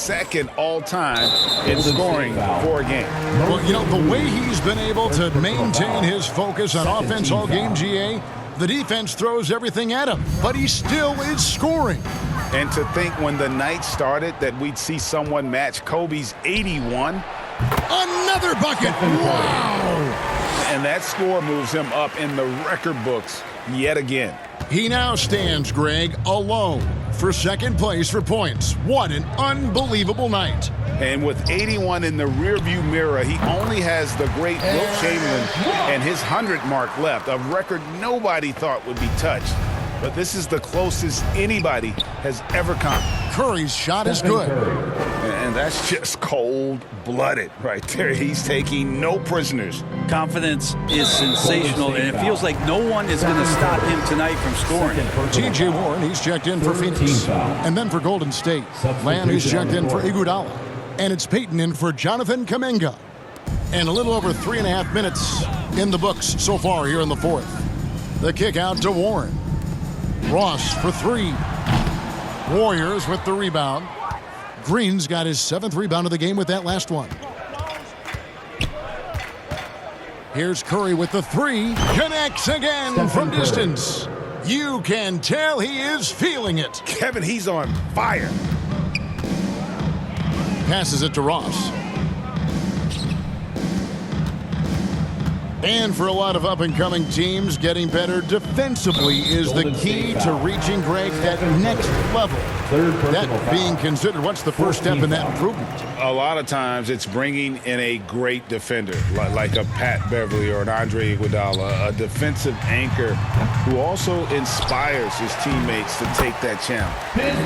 second all-time in scoring for a game. Well, you know, the way he's been able to maintain his focus on offense all game, GA, the defense throws everything at him, but he still is scoring. And to think when the night started that we'd see someone match Kobe's 81. Another bucket. Wow. And that score moves him up in the record books yet again. He now stands, Greg, alone for second place for points. What an unbelievable night. And with 81 in the rearview mirror, he only has the great Wilt Chamberlain and his 100 mark left, a record nobody thought would be touched. But this is the closest anybody has ever come. Curry's shot is good. And that's just cold-blooded right there. He's taking no prisoners. Confidence is sensational, and it feels like no one is going to stop him tonight from scoring. T.J. Warren, he's checked in for Phoenix. And then for Golden State, Lamb, he's checked in for Iguodala. And it's Peyton in for Jonathan Kuminga. And a little over 3.5 minutes in the books so far here in the fourth. The kick out to Warren. Ross for three. Warriors with the rebound. Green's got his 7th rebound of the game with that last one. Here's Curry with the three. Connects again from distance. You can tell he is feeling it. Kevin, he's on fire. Passes it to Ross. And for a lot of up-and-coming teams, getting better defensively is the key to reaching, Greg, that next level. That being considered, what's the first step in that improvement? A lot of times it's bringing in a great defender, like a Pat Beverly or an Andre Iguodala, a defensive anchor who also inspires his teammates to take that challenge.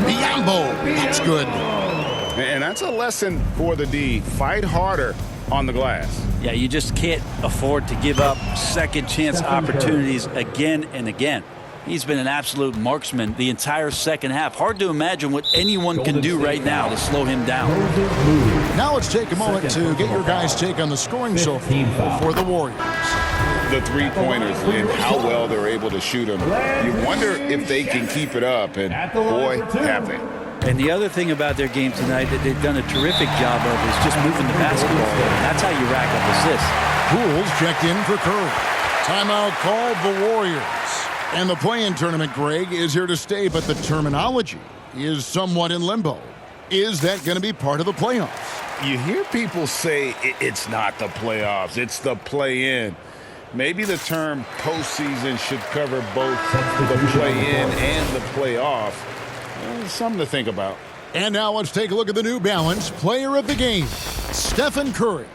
Biyombo, that's good. And that's a lesson for the D. Fight harder on the glass. Yeah, you just can't afford to give up second chance opportunities again and again. He's been an absolute marksman the entire second half. Hard to imagine what anyone can do right now to slow him down. Now let's take a moment to get your guys' take on the scoring so far for the Warriors. The three-pointers and how well they're able to shoot them. You wonder if they can keep it up, and boy, have they. And the other thing about their game tonight that they've done a terrific job of is just moving the basketball. That's how you rack up assists. Pools checked in for Curry. Timeout called the Warriors. And the play-in tournament, Greg, is here to stay, but the terminology is somewhat in limbo. Is that going to be part of the playoffs? You hear people say it's not the playoffs, it's the play-in. Maybe the term postseason should cover both the play-in and the playoff. Something to think about. And now let's take a look at the New Balance player of the game, Stephen Curry.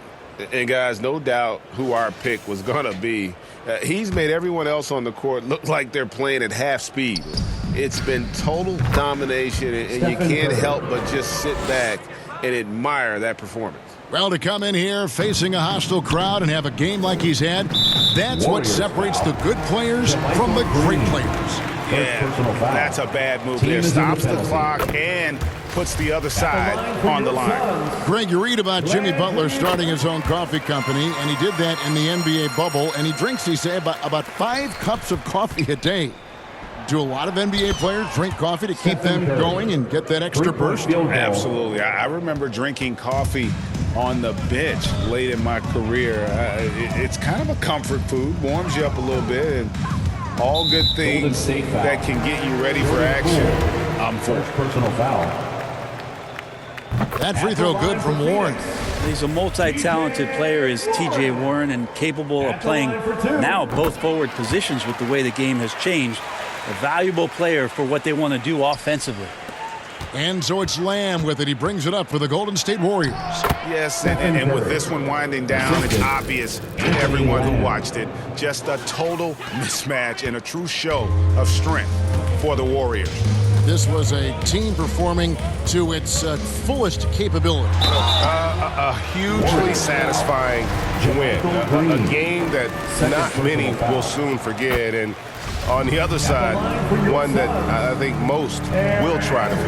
And guys, no doubt who our pick was going to be. He's made everyone else on the court look like they're playing at half speed. It's been total domination, and you can't help but just sit back and admire that performance. Well, to come in here facing a hostile crowd and have a game like he's had, that's what separates the good players from the great players. Yeah, that's a bad move there. Stops the clock and puts the other side on the line. Greg, you read about Jimmy Butler starting his own coffee company, and he did that in the NBA bubble, and he drinks, he said, about 5 cups of coffee a day. Do a lot of NBA players drink coffee to keep them going and get that extra burst? Absolutely. I remember drinking coffee on the bench late in my career. It's kind of a comfort food, warms you up a little bit, and all good things that can get you ready for action. I'm for it. Personal foul. That free throw good from Warren. He's a multi-talented player, is T.J. Warren, and capable of playing now both forward positions with the way the game has changed. A valuable player for what they want to do offensively. And so it's Lamb with it. He brings it up for the Golden State Warriors. Yes, and with this one winding down, it's obvious to everyone who watched it. Just a total mismatch and a true show of strength for the Warriors. This was a team performing to its fullest capability. A hugely satisfying win. A game that not many will soon forget. And on the other side, one that I think most will try to forget.